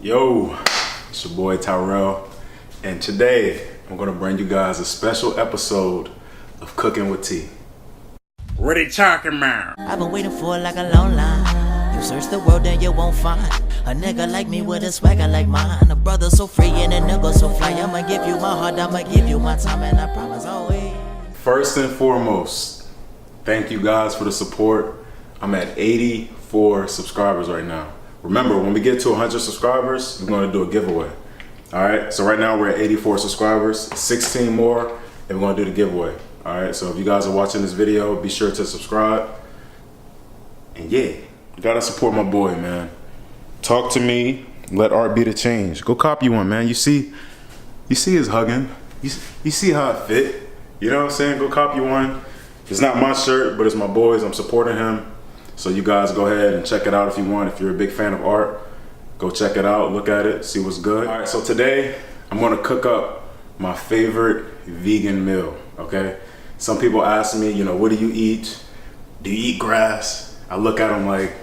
Yo, it's your boy Tyrell, and today I'm gonna bring you guys a special episode of Cooking with T. What are you talking about? I've been waiting for like a long line. You search the world and you won't find a nigga like me with a swagger like mine. A brother so free and a nigga so fly. I'ma give you my heart, I'ma give you my time, and I promise always. First and foremost, thank you guys for the support. I'm at 84 subscribers right now. Remember, when we get to 100 subscribers, we're gonna do a giveaway. All right, so right now we're at 84 subscribers, 16 more, and we're gonna do the giveaway. All right, so if you guys are watching this video, be sure to subscribe. And yeah, you gotta support my boy, man. Talk to me, let art be the change. Go copy one, man. You see his hugging. You see how it fit. You know what I'm saying? Go copy one. It's not my shirt, but it's my boy's. I'm supporting him. So you guys go ahead and check it out if you want. If you're a big fan of art, go check it out, look at it, see what's good. All right, so today I'm gonna cook up my favorite vegan meal, okay? Some people ask me, you know, what do you eat? Do you eat grass? I look at them like,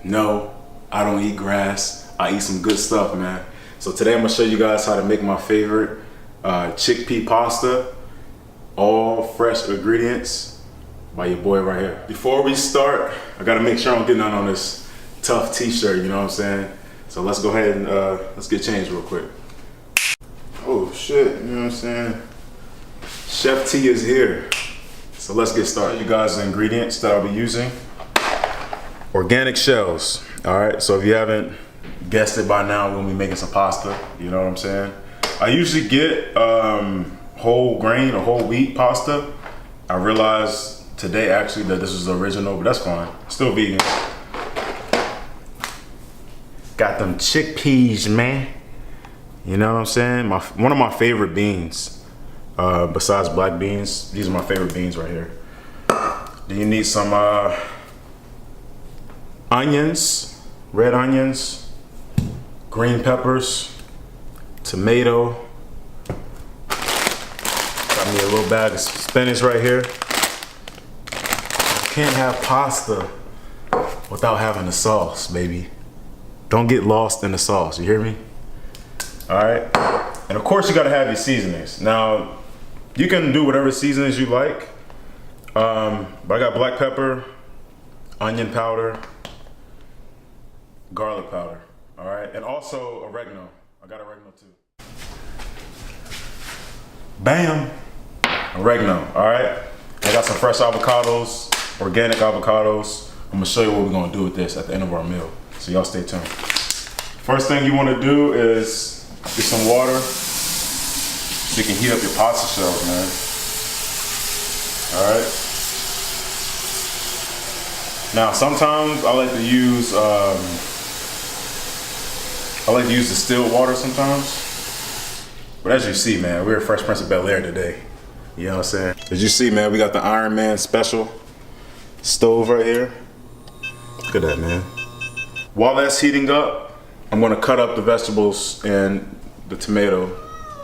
no, I don't eat grass. I eat some good stuff, man. So today I'm gonna show you guys how to make my favorite chickpea pasta, all fresh ingredients by your boy right here. Before we start, I gotta make sure I don't get none on this tough t-shirt, you know what I'm saying? So let's go ahead and let's get changed real quick. Oh shit, you know what I'm saying? Chef T is here. So let's get started. You guys the ingredients that I'll be using. Organic shells, all right? So if you haven't guessed it by now, we're gonna be making some pasta, you know what I'm saying? I usually get whole grain or whole wheat pasta. I realized today actually that this is the original, but that's fine. Still vegan. Got them chickpeas, man. You know what I'm saying? One of my favorite beans, besides black beans. These are my favorite beans right here. Then you need some onions, red onions, green peppers, tomato. Got me a little bag of spinach right here. Can't have pasta without having the sauce, baby. Don't get lost in the sauce, you hear me? All right, and of course you gotta have your seasonings. Now, you can do whatever seasonings you like, but I got black pepper, onion powder, garlic powder, all right? And also oregano, I got oregano too. Bam, oregano, all right? I got some fresh avocados, organic avocados. I'm gonna show you what we're gonna do with this at the end of our meal. So y'all stay tuned. First thing you wanna do is get some water so you can heat up your pasta shells, man. All right. Now sometimes I like to use the distilled water sometimes. But as you see, man, we're at Fresh Prince of Bel-Air today. You know what I'm saying? As you see, man, we got the Iron Man special stove right here. Look at that, man. While that's heating up, I'm gonna cut up the vegetables and the tomato,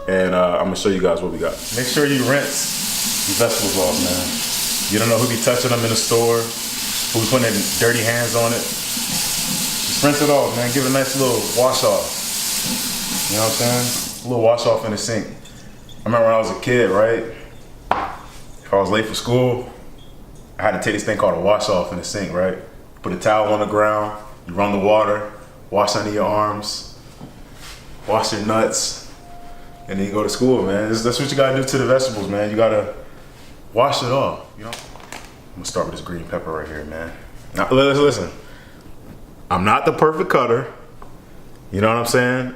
and I'm gonna show you guys what we got. Make sure you rinse your vegetables off, man. You don't know who be touching them in the store, who be putting their dirty hands on it. Just rinse it off, man. Give it a nice little wash off. You know what I'm saying? A little wash off in the sink. I remember when I was a kid, right? If I was late for school, I had to take this thing called a wash off in the sink, right? Put a towel on the ground, you run the water, wash under your arms, wash your nuts, and then you go to school, man. That's what you gotta do to the vegetables, man. You gotta wash it off, you know? I'm gonna start with this green pepper right here, man. Now, listen. I'm not the perfect cutter. You know what I'm saying?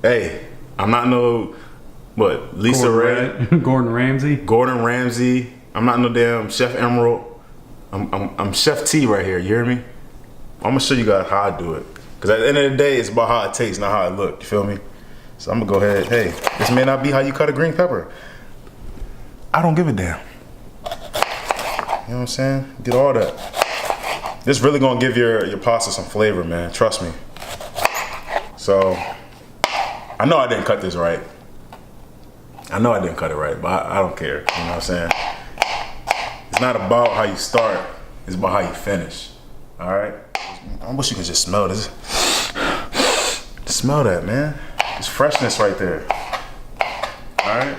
Hey, I'm not no, what, Lisa Ray? Gordon Ramsay? Gordon Ramsay. I'm not no damn Chef Emerald. I'm Chef T right here, you hear me? I'm gonna show you guys how I do it. Cause at the end of the day, it's about how it tastes, not how it looks, you feel me? So I'm gonna go ahead, hey, this may not be how you cut a green pepper. I don't give a damn. You know what I'm saying? Get all that. This really gonna give your pasta some flavor, man, trust me. So, I know I didn't cut this right. I know I didn't cut it right, but I don't care, you know what I'm saying? It's not about how you start, it's about how you finish, all right? I wish you could just smell this. It Smell that, man. It's freshness right there. All right.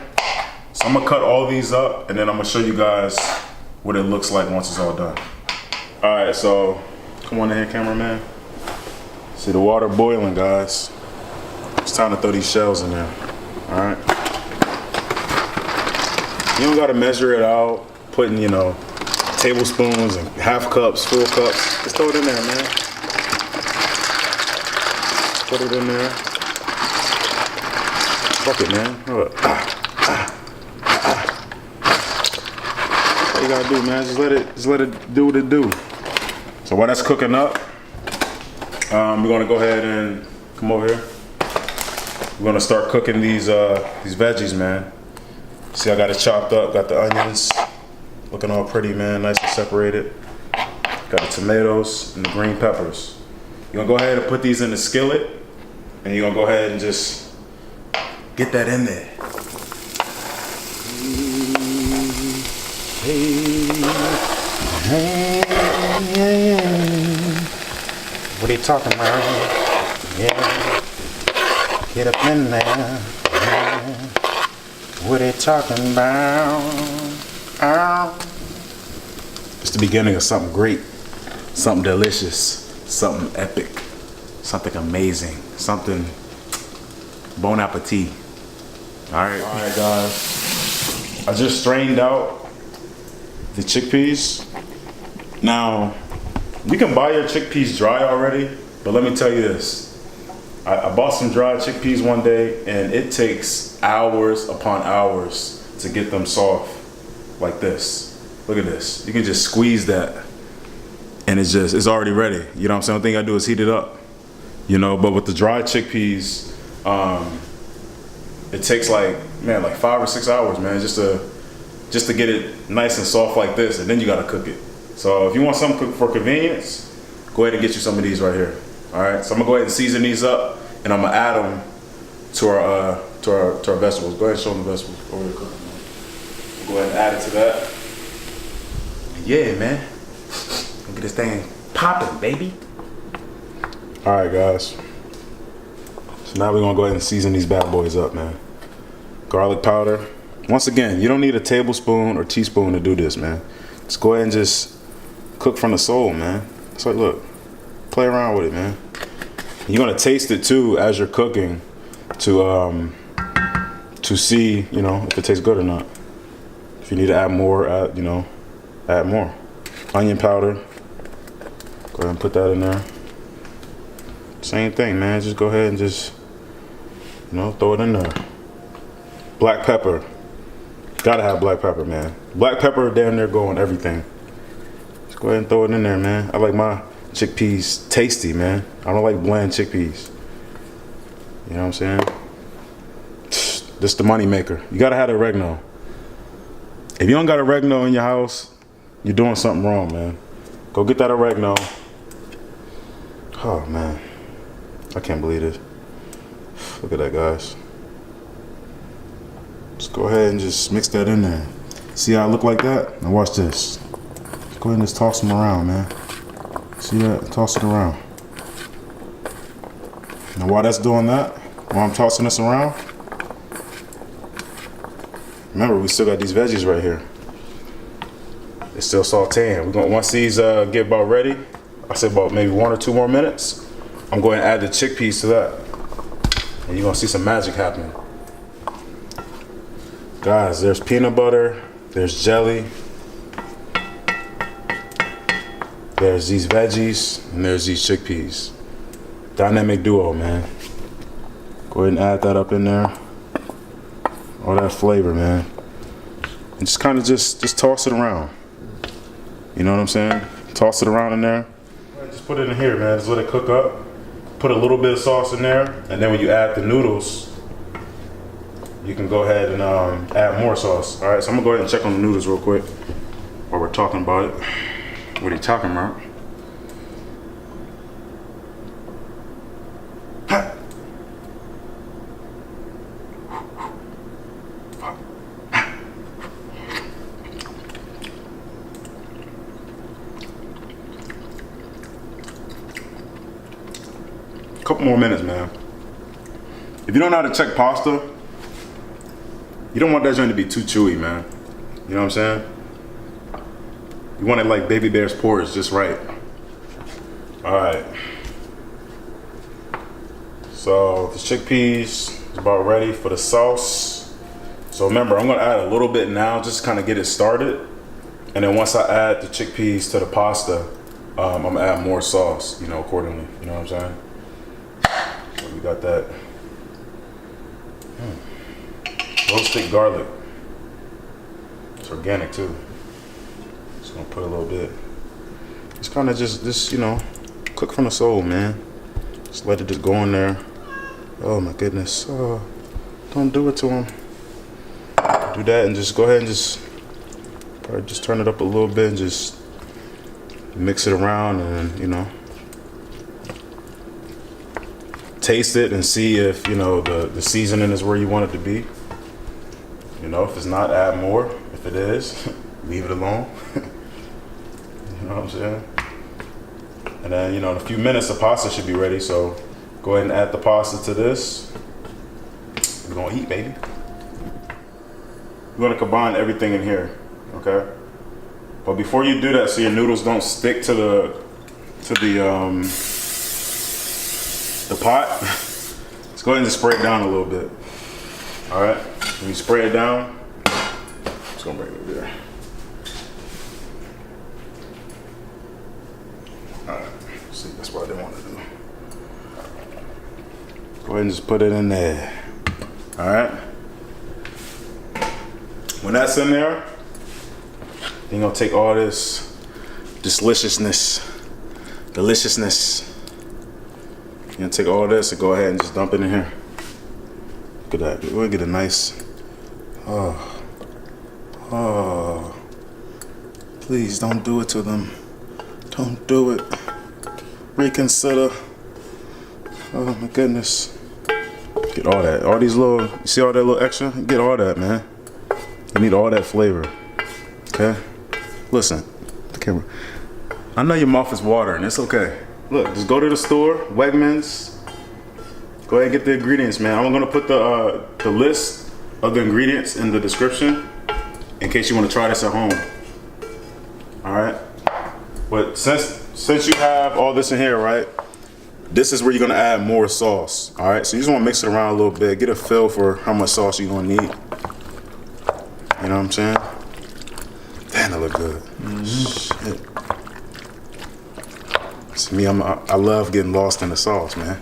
So I'm gonna cut all these up and then I'm gonna show you guys what it looks like once it's all done. All right, so come on in here, cameraman. See the water boiling, guys. It's time to throw these shells in there. All right. You don't gotta measure it out, putting, you know, tablespoons and half cups, full cups. Just throw it in there, man. Put it in there. Fuck it, man. Hold up. All you gotta do, man, just let it do what it do. So while that's cooking up, we're gonna go ahead and come over here. We're gonna start cooking these veggies, man. See, I got it chopped up. Got the onions, looking all pretty, man, nice and separated. Got the tomatoes and the green peppers. You're gonna go ahead and put these in the skillet, and you're gonna go ahead and just get that in there. What are you talking about? Yeah. Get up in there. What are you talking about? It's the beginning of something great, something delicious, something epic, something amazing, something bon appetit. All right, guys. I just strained out the chickpeas. Now, you can buy your chickpeas dry already, but let me tell you this. I bought some dried chickpeas one day, and it takes hours upon hours to get them soft like this. Look at this. You can just squeeze that, and it's already ready. You know what I'm saying? The thing I do is heat it up. You know, but with the dried chickpeas, it takes like 5 or 6 hours, man, just to get it nice and soft like this, and then you gotta cook it. So if you want something for convenience, go ahead and get you some of these right here. All right, so I'm gonna go ahead and season these up, and I'm gonna add them to our vegetables. Go ahead and show them the vegetables before we're cooking. Go ahead and add it to that. Yeah, man. Get this thing popping, baby. All right, guys. So now we're gonna go ahead and season these bad boys up, man. Garlic powder. Once again, you don't need a tablespoon or teaspoon to do this, man. Just go ahead and just cook from the soul, man. It's like, look, play around with it, man. You're gonna taste it too as you're cooking to see, you know, if it tastes good or not. If you need to add more, add more. Onion powder. Go ahead and put that in there. Same thing, man. Just go ahead and just, you know, throw it in there. Black pepper. Gotta have black pepper, man. Black pepper down there going everything. Just go ahead and throw it in there, man. I like my chickpeas tasty, man. I don't like bland chickpeas. You know what I'm saying? This the money maker. You gotta have the oregano. If you don't got oregano in your house, you're doing something wrong, man. Go get that oregano. Oh, man. I can't believe this. Look at that, guys. Just go ahead and just mix that in there. See how I look like that? Now watch this. Just go ahead and just toss them around, man. See that? Toss it around. Now while that's doing that, while I'm tossing this around, remember we still got these veggies right here. They're still sauteing. We're gonna, once these get about ready, I say about maybe 1 or 2 more minutes, I'm going to add the chickpeas to that. And you're gonna see some magic happening. Guys, there's peanut butter, there's jelly, there's these veggies, and there's these chickpeas. Dynamic duo, man. Go ahead and add that up in there. All that flavor, man. And just kind of just toss it around. You know what I'm saying? Toss it around in there. Just put it in here, man. Just let it cook up. Put a little bit of sauce in there, and then when you add the noodles, you can go ahead and add more sauce. All right, so I'm gonna go ahead and check on the noodles real quick while we're talking about it. What are you talking about? Couple more minutes, man. If you don't know how to check pasta, you don't want that joint to be too chewy, man. You know what I'm saying? You want it like Baby Bear's porridge, just right. All right. So the chickpeas is about ready for the sauce. So remember, I'm gonna add a little bit now, just kind of get it started. And then once I add the chickpeas to the pasta, I'm gonna add more sauce, you know, accordingly. You know what I'm saying? So we got that. Roasted garlic. It's organic too. Just gonna put a little bit. It's kind of just, you know, cook from the soul, man. Just let it just go in there. Oh my goodness. Oh, don't do it to him. Do that and just go ahead and just probably just turn it up a little bit and just mix it around and, you know, taste it and see if, you know, the seasoning is where you want it to be. You know, if it's not, add more. If it is, leave it alone. You know what I'm saying? And then, you know, in a few minutes the pasta should be ready, so go ahead and add the pasta to this. We're gonna eat, baby. We're gonna combine everything in here, okay? But before you do that, so your noodles don't stick to the pot, let's go ahead and just spray it down a little bit. All right, when you spray it down, I'm just gonna bring it over there. All right, see, that's what I didn't want to do. Go ahead and just put it in there. All right. When that's in there, you're gonna take all this deliciousness. You're gonna take all this and go ahead and just dump it in here. Look at that. We'll get a nice. Oh. Please don't do it to them. Don't do it. Reconsider. Oh my goodness. Get all that. All these little. You see all that little extra? Get all that, man. You need all that flavor. Okay? Listen. The camera. I know your mouth is watering. It's okay. Look, just go to the store, Wegmans. Go ahead and get the ingredients, man. I'm gonna put the list of the ingredients in the description in case you want to try this at home. All right. But since you have all this in here, right? This is where you're gonna add more sauce. All right. So you just want to mix it around a little bit, get a feel for how much sauce you're gonna need. You know what I'm saying? Damn, that look good. Shit. See me, I love getting lost in the sauce, man.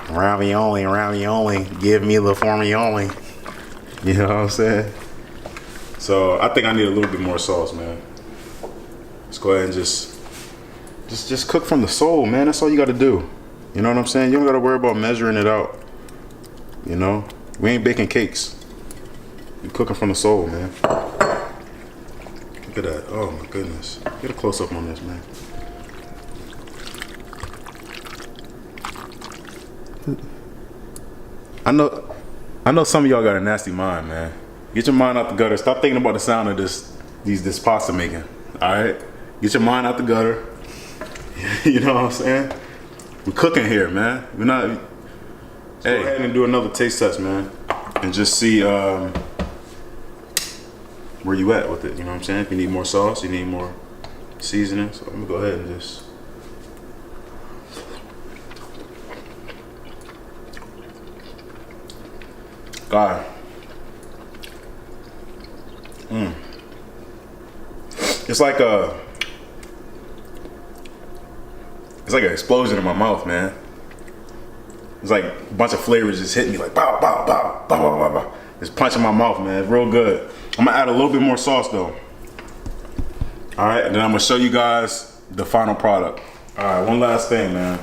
Ravioli, give me the formioli. You know what I'm saying? So I think I need a little bit more sauce, man. Let's go ahead and just cook from the soul, man. That's all you gotta do. You know what I'm saying? You don't gotta worry about measuring it out. You know? We ain't baking cakes. We cooking from the soul, man. Look at that. Oh my goodness. Get a close up on this, man. I know some of y'all got a nasty mind, man. Get your mind out the gutter. Stop thinking about the sound of this pasta making. Alright? Get your mind out the gutter. You know what I'm saying? We're cooking here, man. We're not. Let's go ahead and do another taste test, man. And just see where you at with it. You know what I'm saying? If you need more sauce, you need more seasoning. So I'm gonna go ahead and just. God. It's like an explosion in my mouth, man. It's like a bunch of flavors just hitting me like bow, bow, bow, bow, bow, bow, bow. Just punching my mouth, man. It's real good. I'm gonna add a little bit more sauce though. All right, and then I'm gonna show you guys the final product. All right, one last thing, man.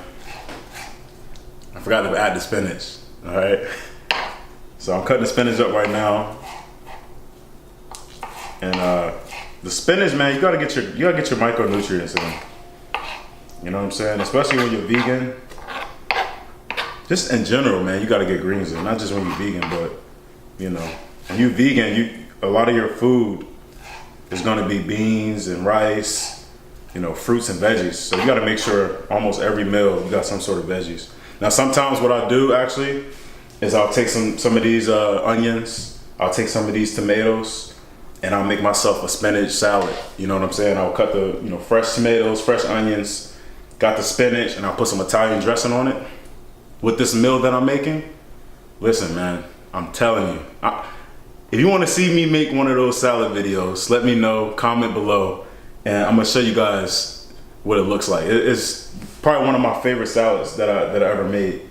I forgot to add the spinach. All right. So I'm cutting the spinach up right now, and the spinach, man, you gotta get your micronutrients in. You know what I'm saying? Especially when you're vegan. Just in general, man, you gotta get greens in. Not just when you're vegan, but you know, when you're vegan, a lot of your food is gonna be beans and rice, you know, fruits and veggies. So you gotta make sure almost every meal you got some sort of veggies. Now sometimes what I'll do actually is I'll take some of these onions, I'll take some of these tomatoes, and I'll make myself a spinach salad. You know what I'm saying? I'll cut the fresh tomatoes, fresh onions, got the spinach, and I'll put some Italian dressing on it. With this meal that I'm making, listen man, I'm telling you, if you want to see me make one of those salad videos, let me know, comment below, and I'm gonna show you guys what it looks like. It's probably one of my favorite salads that I ever made.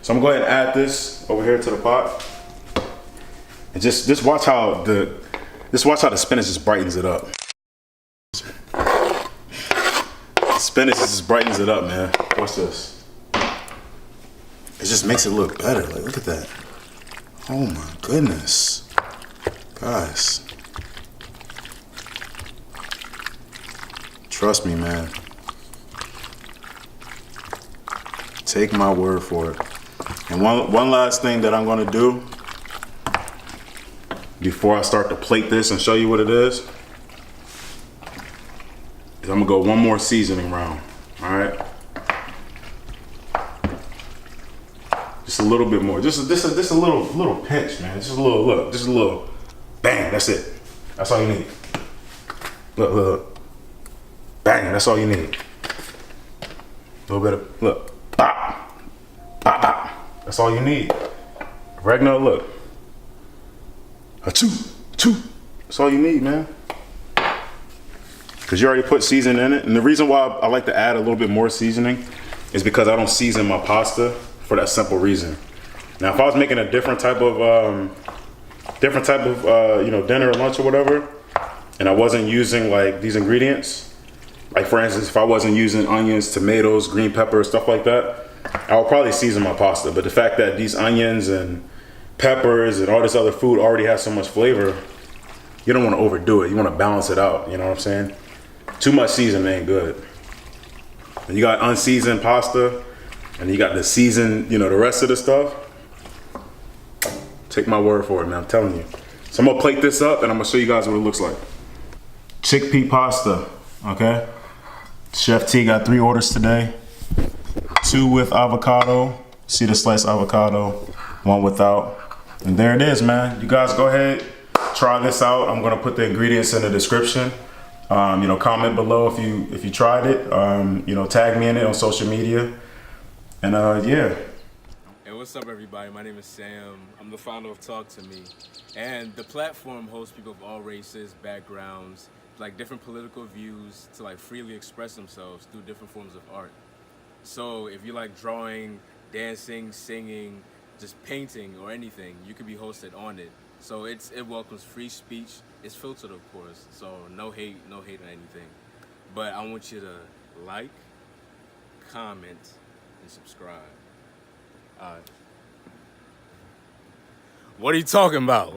So I'm gonna go ahead and add this over here to the pot, and just watch how the spinach just brightens it up. The spinach just brightens it up, man. Watch this. It just makes it look better. Like, look at that. Oh my goodness, guys. Trust me, man. Take my word for it. And one last thing that I'm gonna do before I start to plate this and show you what it is I'm gonna go one more seasoning round. All right, just a little bit more. Just a little pinch, man. Just a little look. Just a little bang. That's it. That's all you need. Look. Bang. That's all you need. A little bit of look. Bop. Bop, bop. That's all you need. Oregano, look. Achoo. That's all you need, man. Because you already put seasoning in it. And the reason why I like to add a little bit more seasoning is because I don't season my pasta for that simple reason. Now, if I was making a different type of dinner or lunch or whatever, and I wasn't using like these ingredients, like for instance, if I wasn't using onions, tomatoes, green peppers, stuff like that, I would probably season my pasta. But the fact that these onions and peppers and all this other food already has so much flavor, you don't want to overdo it. You want to balance it out. You know what I'm saying? Too much seasoning ain't good. And you got unseasoned pasta, and you got the seasoned, the rest of the stuff. Take my word for it, man. I'm telling you. So I'm gonna plate this up, and I'm gonna show you guys what it looks like. Chickpea pasta. Okay. Chef T got 3 orders today. 2 with avocado. See the sliced avocado. 1 without. And there it is, man. You guys go ahead, try this out. I'm gonna put the ingredients in the description. Comment below if you tried it. Tag me in it on social media. And yeah. Hey, what's up, everybody? My name is Sam. I'm the founder of Talk to Me, and the platform hosts people of all races, backgrounds, like different political views, to like freely express themselves through different forms of art. So if you like drawing, dancing, singing, just painting or anything, you could be hosted on it. So it welcomes free speech. It's filtered, of course, so no hate or anything. But I want you to like, comment, and subscribe. What are you talking about?